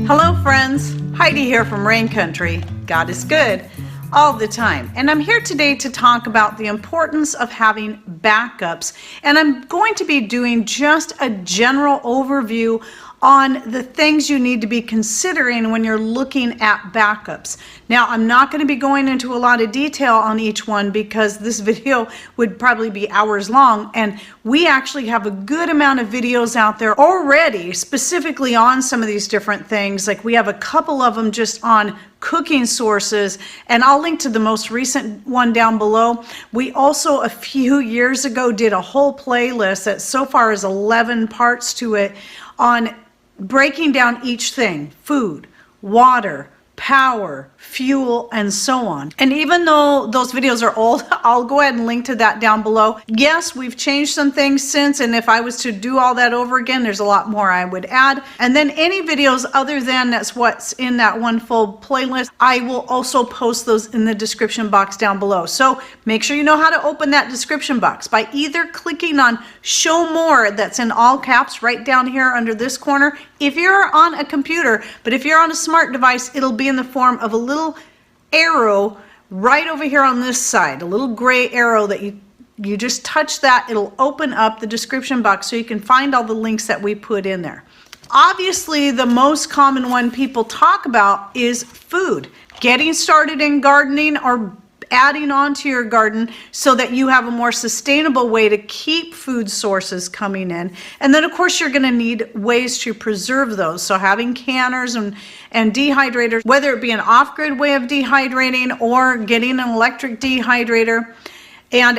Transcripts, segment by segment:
Hello friends, Heidi here from Rain Country. God is good all the time. And I'm here today to talk about the importance of having backups. And I'm going to be doing just a general overview on the things you need to be considering when you're looking at backups. Now, I'm not going to be going into a lot of detail on each one because this video would probably be hours long, and we actually have a good amount of videos out there already specifically on some of these different things. Like we have a couple of them just on cooking sources, and I'll link to the most recent one down below. We also a few years ago did a whole playlist that so far is 11 parts to it on breaking down each thing: food, water, power, fuel, and so on. And even though those videos are old, I'll go ahead and link to that down below. Yes, we've changed some things since, and if I was to do all that over again, there's a lot more I would add. And then any videos other than that's what's in that one full playlist, I will also post those in the description box down below. So make sure you know how to open that description box by either clicking on show more, that's in all caps right down here under this corner, if you're on a computer. But if you're on a smart device, it'll be in the form of a little arrow right over here on this side, a little gray arrow that you just touch that, it'll open up the description box so you can find all the links that we put in there. Obviously, the most common one people talk about is food. Getting started in gardening or adding on to your garden so that you have a more sustainable way to keep food sources coming in. And then of course you're going to need ways to preserve those. So having canners and dehydrators, whether it be an off-grid way of dehydrating or getting an electric dehydrator,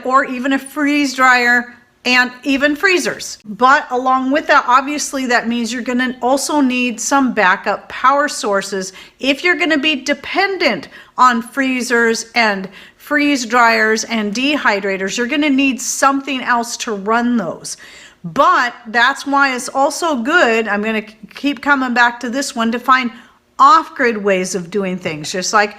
or even a freeze dryer, and even freezers. But along with that, obviously that means you're going to also need some backup power sources. If you're going to be dependent on freezers and freeze dryers and dehydrators, you're going to need something else to run those. But that's why it's also good, I'm going to keep coming back to this one, to find off-grid ways of doing things. Just like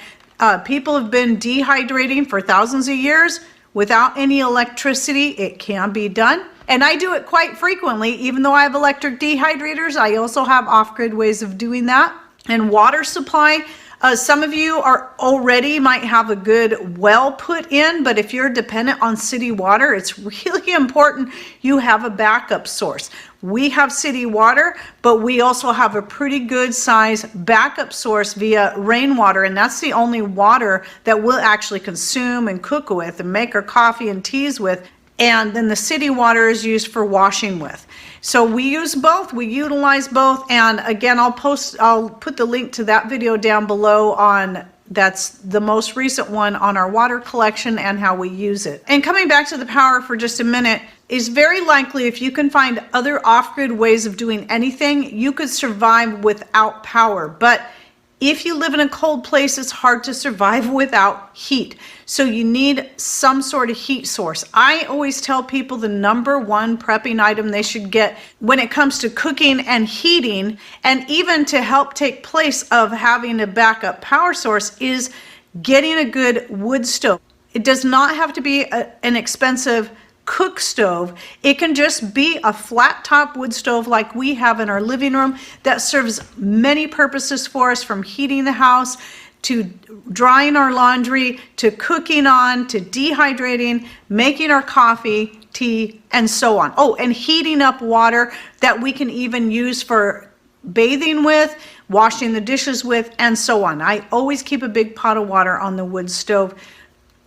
people have been dehydrating for thousands of years, without any electricity, it can be done. And I do it quite frequently. Even though I have electric dehydrators, I also have off-grid ways of doing that. And water supply, some of you might have a good well put in, but if you're dependent on city water, it's really important you have a backup source. We have city water, but we also have a pretty good size backup source via rainwater, and that's the only water that we'll actually consume and cook with and make our coffee and teas with. And then the city water is used for washing with. So we use both, we utilize both. And again, I'll put the link to that video down below that's the most recent one on our water collection and how we use it. And coming back to the power for just a minute, is very likely if you can find other off-grid ways of doing anything, you could survive without power. But if you live in a cold place, it's hard to survive without heat. So you need some sort of heat source. I always tell people the number one prepping item they should get when it comes to cooking and heating, and even to help take place of having a backup power source, is getting a good wood stove. It does not have to be an expensive cook stove. It can just be a flat top wood stove like we have in our living room that serves many purposes for us, from heating the house to drying our laundry to cooking on to dehydrating, making our coffee, tea, and so on. Oh, and heating up water that we can even use for bathing with, washing the dishes with, and so on. I always keep a big pot of water on the wood stove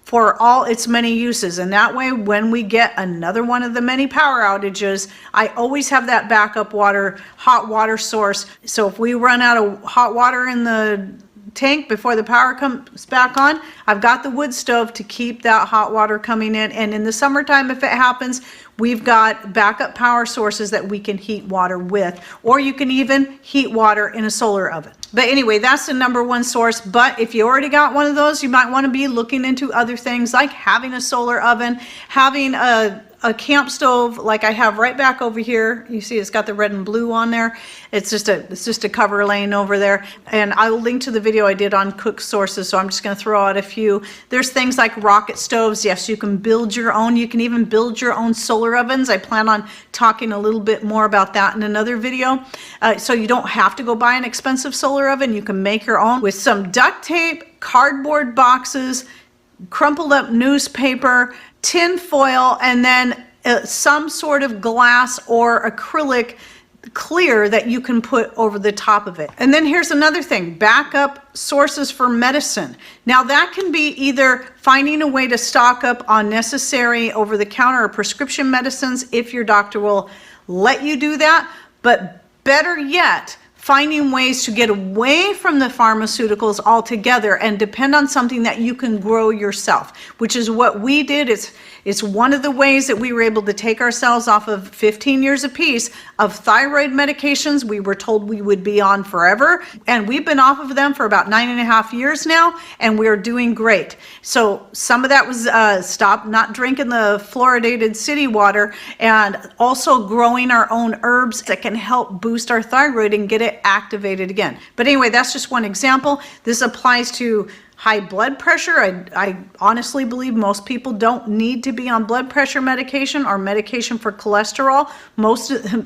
for all its many uses, and that way when we get another one of the many power outages, I always have that backup hot water source. So if we run out of hot water in the tank before the power comes back on, I've got the wood stove to keep that hot water coming in. And in the summertime, if it happens, we've got backup power sources that we can heat water with, or you can even heat water in a solar oven. But anyway, that's the number one source. But if you already got one of those, you might want to be looking into other things like having a solar oven, having a a camp stove like I have right back over here. You see it's got the red and blue on there. It's just a cover laying over there. And I will link to the video I did on cook sources, so I'm just going to throw out a few. There's things like rocket stoves. Yes, you can build your own. You can even build your own solar ovens. I plan on talking a little bit more about that in another video. So you don't have to go buy an expensive solar oven. You can make your own with some duct tape, cardboard boxes, crumpled up newspaper, tin foil, and then some sort of glass or acrylic clear that you can put over the top of it. And then here's another thing, backup sources for medicine. Now that can be either finding a way to stock up on necessary over-the-counter or prescription medicines if your doctor will let you do that, but better yet, finding ways to get away from the pharmaceuticals altogether and depend on something that you can grow yourself, which is what we did. It's one of the ways that we were able to take ourselves off of 15 years apiece of thyroid medications we were told we would be on forever. And we've been off of them for about 9.5 years now, and we're doing great. So some of that was stop not drinking the fluoridated city water, and also growing our own herbs that can help boost our thyroid and get it activated again. But anyway, that's just one example. This applies to high blood pressure. I honestly believe most people don't need to be on blood pressure medication or medication for cholesterol.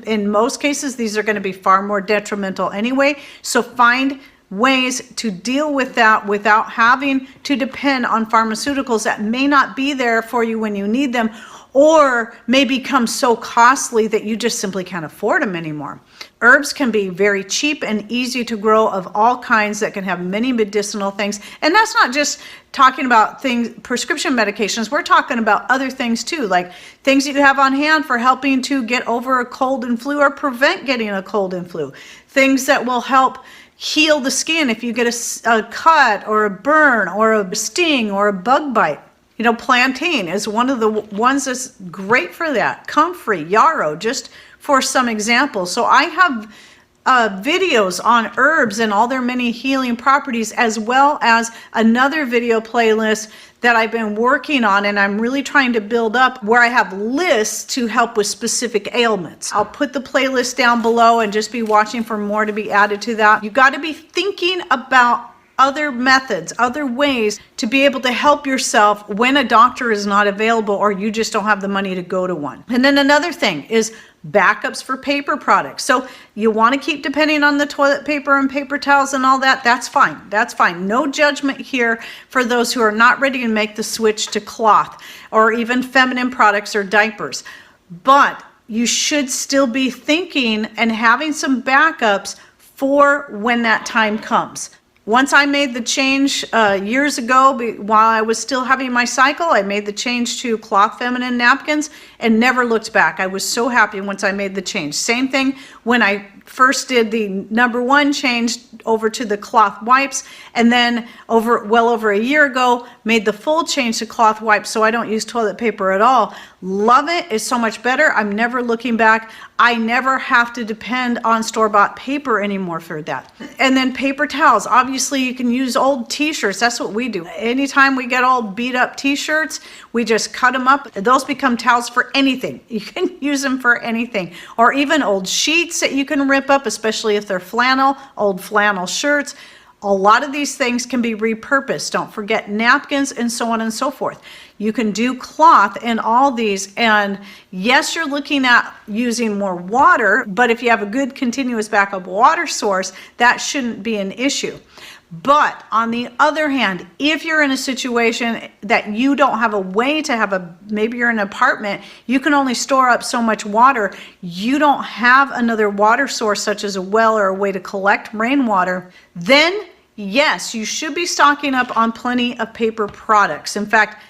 In most cases, these are going to be far more detrimental anyway. So find ways to deal with that without having to depend on pharmaceuticals that may not be there for you when you need them, or may become so costly that you just simply can't afford them anymore. Herbs can be very cheap and easy to grow, of all kinds, that can have many medicinal things. And that's not just talking about things, prescription medications. We're talking about other things too, like things that you have on hand for helping to get over a cold and flu or prevent getting a cold and flu. Things that will help heal the skin if you get a cut or a burn or a sting or a bug bite. You know, plantain is one of the ones that's great for that. Comfrey, yarrow, just for some examples. So I have videos on herbs and all their many healing properties, as well as another video playlist that I've been working on, and I'm really trying to build up, where I have lists to help with specific ailments. I'll put the playlist down below and just be watching for more to be added to that. You got to be thinking about other methods, other ways to be able to help yourself when a doctor is not available or you just don't have the money to go to one. And then another thing is backups for paper products. So you want to keep depending on the toilet paper and paper towels and all that. That's fine. That's fine. No judgment here for those who are not ready to make the switch to cloth or even feminine products or diapers. But you should still be thinking and having some backups for when that time comes. Once I made the change years ago, while I was still having my cycle, I made the change to cloth feminine napkins and never looked back. I was so happy once I made the change. Same thing when I first did the #1 change over to the cloth wipes, and then well over a year ago made the full change to cloth wipes, so I don't use toilet paper at all. Love it. It's so much better. I'm never looking back. I never have to depend on store-bought paper anymore for that. And then paper towels. Obviously you can use old t-shirts. That's what we do. Anytime we get all beat up t-shirts, we just cut them up. Those become towels for anything. You can use them for anything. Or even old sheets that you can rip up, especially if they're flannel, old flannel shirts. A lot of these things can be repurposed. Don't forget napkins and so on and so forth. You can do cloth in all these, and yes, you're looking at using more water, but if you have a good continuous backup water source, that shouldn't be an issue. But on the other hand, if you're in a situation that you don't have a way to maybe you're in an apartment, you can only store up so much water, you don't have another water source such as a well or a way to collect rainwater, then yes, you should be stocking up on plenty of paper products. In fact,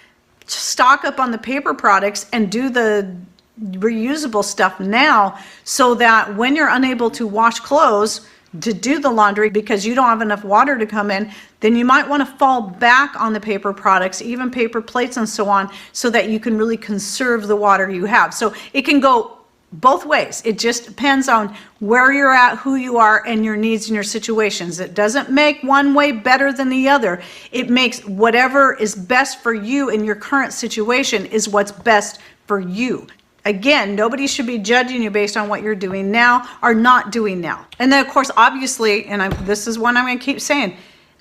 stock up on the paper products and do the reusable stuff now, so that when you're unable to wash clothes, to do the laundry because you don't have enough water to come in, then you might want to fall back on the paper products, even paper plates and so on, so that you can really conserve the water you have. So it can go both ways. It just depends on where you're at, who you are, and your needs and your situations. It doesn't make one way better than the other. It makes whatever is best for you in your current situation is what's best for you. Again, nobody should be judging you based on what you're doing now or not doing now. And then, of course, obviously, and this is one I'm going to keep saying,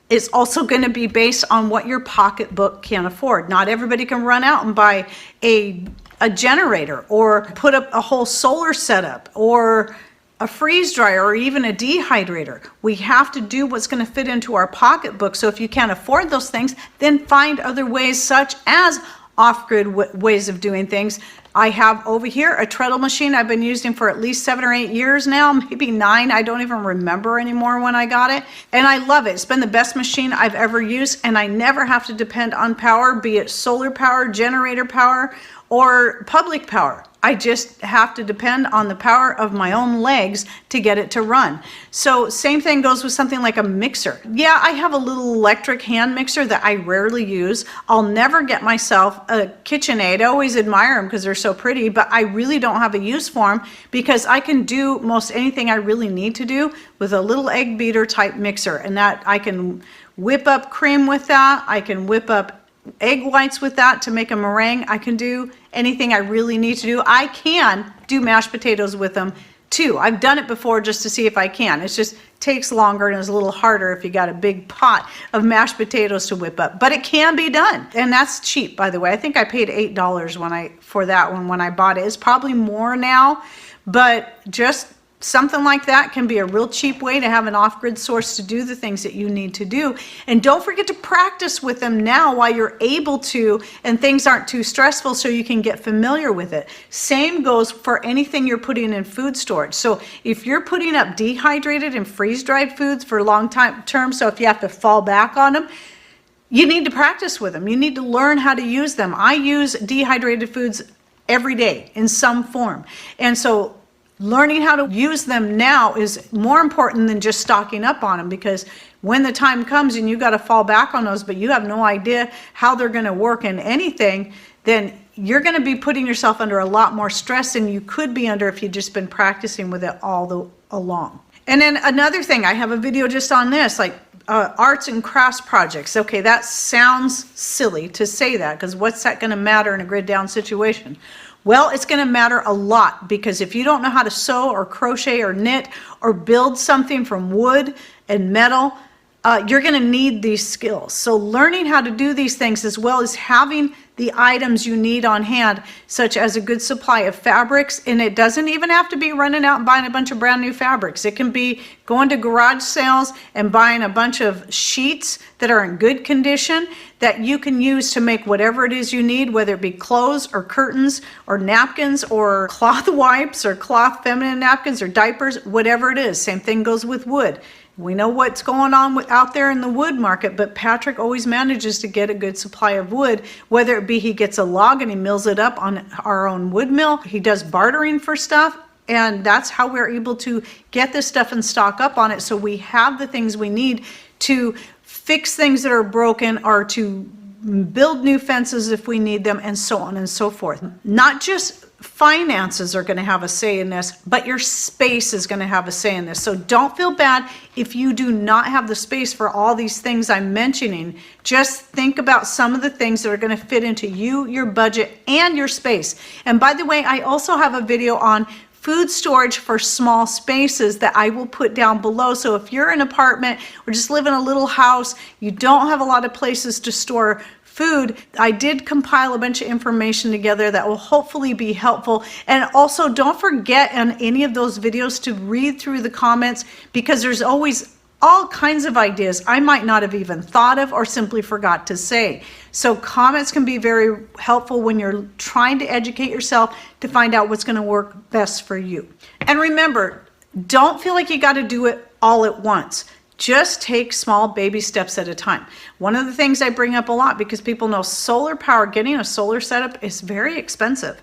it's also going to be based on what your pocketbook can afford. Not everybody can run out and buy a generator or put up a whole solar setup or a freeze dryer or even a dehydrator. We have to do what's going to fit into our pocketbook. So if you can't afford those things, then find other ways, such as off-grid ways of doing things. I have over here a treadle machine I've been using for at least 7 or 8 years now, maybe 9. I don't even remember anymore when I got it. And I love it. It's been the best machine I've ever used, and I never have to depend on power, be it solar power, generator power, or public power. I just have to depend on the power of my own legs to get it to run. So same thing goes with something like a mixer. Yeah, I have a little electric hand mixer that I rarely use. I'll never get myself a KitchenAid. I always admire them because they're so pretty, but I really don't have a use for them because I can do most anything I really need to do with a little egg beater type mixer, and that I can whip up cream with that. I can whip up egg whites with that to make a meringue. I can do anything I really need to do. I can do mashed potatoes with them too. I've done it before just to see if I can. It just takes longer and is a little harder if you got a big pot of mashed potatoes to whip up, but it can be done. And that's cheap, by the way. I think I paid $8 for that one when I bought it. It's probably more now, but just something like that can be a real cheap way to have an off-grid source to do the things that you need to do. And don't forget to practice with them now while you're able to and things aren't too stressful, so you can get familiar with it. Same goes for anything you're putting in food storage. So if you're putting up dehydrated and freeze-dried foods for long term, so if you have to fall back on them, you need to practice with them. You need to learn how to use them. I use dehydrated foods every day in some form. And so learning how to use them now is more important than just stocking up on them, because when the time comes and you got to fall back on those, but you have no idea how they're going to work in anything, then you're going to be putting yourself under a lot more stress than you could be under if you'd just been practicing with it all along. And then another thing, I have a video just on this, like arts and crafts projects. Okay, that sounds silly to say that, because what's that going to matter in a grid down situation? Well, it's going to matter a lot, because if you don't know how to sew or crochet or knit or build something from wood and metal, you're going to need these skills. So learning how to do these things, as well as having the items you need on hand, such as a good supply of fabrics. And it doesn't even have to be running out and buying a bunch of brand new fabrics. It can be going to garage sales and buying a bunch of sheets that are in good condition that you can use to make whatever it is you need, whether it be clothes or curtains or napkins or cloth wipes or cloth feminine napkins or diapers, whatever it is. Same thing goes with wood. We know what's going on out there in the wood market, but Patrick always manages to get a good supply of wood, whether it be he gets a log and he mills it up on our own wood mill. He does bartering for stuff, and that's how we're able to get this stuff and stock up on it, so we have the things we need to fix things that are broken or to build new fences if we need them, and so on and so forth. Not just finances are going to have a say in this, but your space is going to have a say in this. So don't feel bad if you do not have the space for all these things I'm mentioning. Just think about some of the things that are going to fit into you, your budget, and your space. And by the way, I also have a video on food storage for small spaces that I will put down below. So if you're an apartment or just live in a little house, you don't have a lot of places to store food, I did compile a bunch of information together that will hopefully be helpful. And also, don't forget on any of those videos to read through the comments, because there's always all kinds of ideas I might not have even thought of or simply forgot to say. So comments can be very helpful when you're trying to educate yourself to find out what's going to work best for you. And remember, don't feel like you got to do it all at once. Just take small baby steps at a time. One of the things I bring up a lot, because people know solar power, getting a solar setup is very expensive.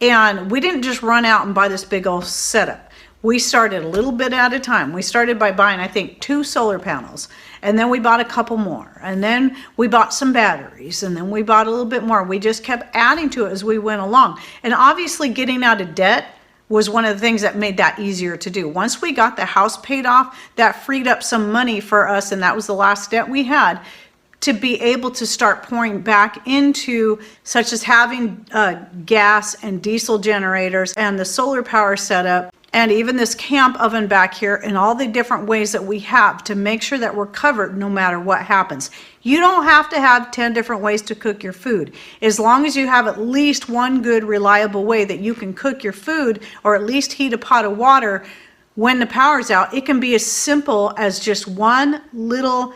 And we didn't just run out and buy this big old setup. We started a little bit at a time. We started by buying, I think, 2 solar panels, and then we bought a couple more, and then we bought some batteries, and then we bought a little bit more. We just kept adding to it as we went along. And obviously getting out of debt was one of the things that made that easier to do. Once we got the house paid off, that freed up some money for us, and that was the last debt we had. to be able to start pouring back into, such as having gas and diesel generators and the solar power setup, and even this camp oven back here, and all the different ways that we have to make sure that we're covered no matter what happens. You don't have to have 10 different ways to cook your food. As long as you have at least one good, reliable way that you can cook your food, or at least heat a pot of water when the power's out. It can be as simple as just one little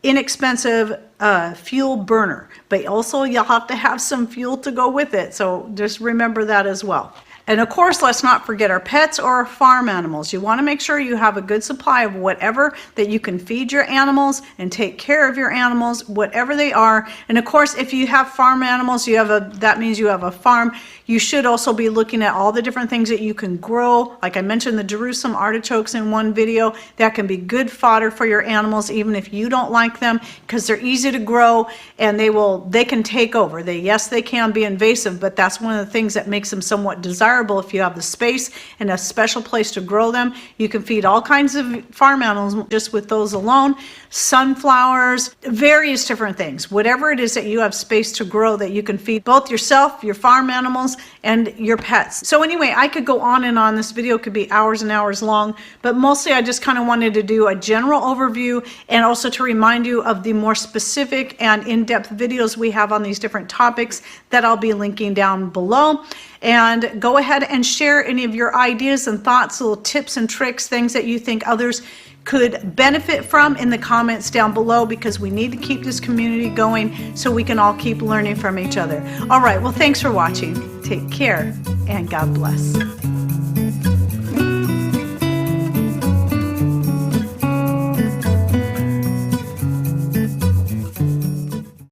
inexpensive fuel burner, but also you'll have to have some fuel to go with it. So just remember that as well. And of course, let's not forget our pets or our farm animals. You want to make sure you have a good supply of whatever that you can feed your animals and take care of your animals, whatever they are. And of course, if you have farm animals, that means you have a farm. You should also be looking at all the different things that you can grow. Like I mentioned, the Jerusalem artichokes in one video, that can be good fodder for your animals, even if you don't like them, because they're easy to grow and they can take over. Yes, they can be invasive, but that's one of the things that makes them somewhat desirable. If you have the space and a special place to grow them, you can feed all kinds of farm animals just with those alone. Sunflowers, various different things. Whatever it is that you have space to grow, that you can feed both yourself, your farm animals, and your pets. So anyway, I could go on and on. This video could be hours and hours long, but mostly I just kind of wanted to do a general overview, and also to remind you of the more specific and in-depth videos we have on these different topics that I'll be linking down below. And go ahead and share any of your ideas and thoughts, little tips and tricks, things that you think others could benefit from in the comments down below, because we need to keep this community going so we can all keep learning from each other. All right, well, thanks for watching. Take care and God bless.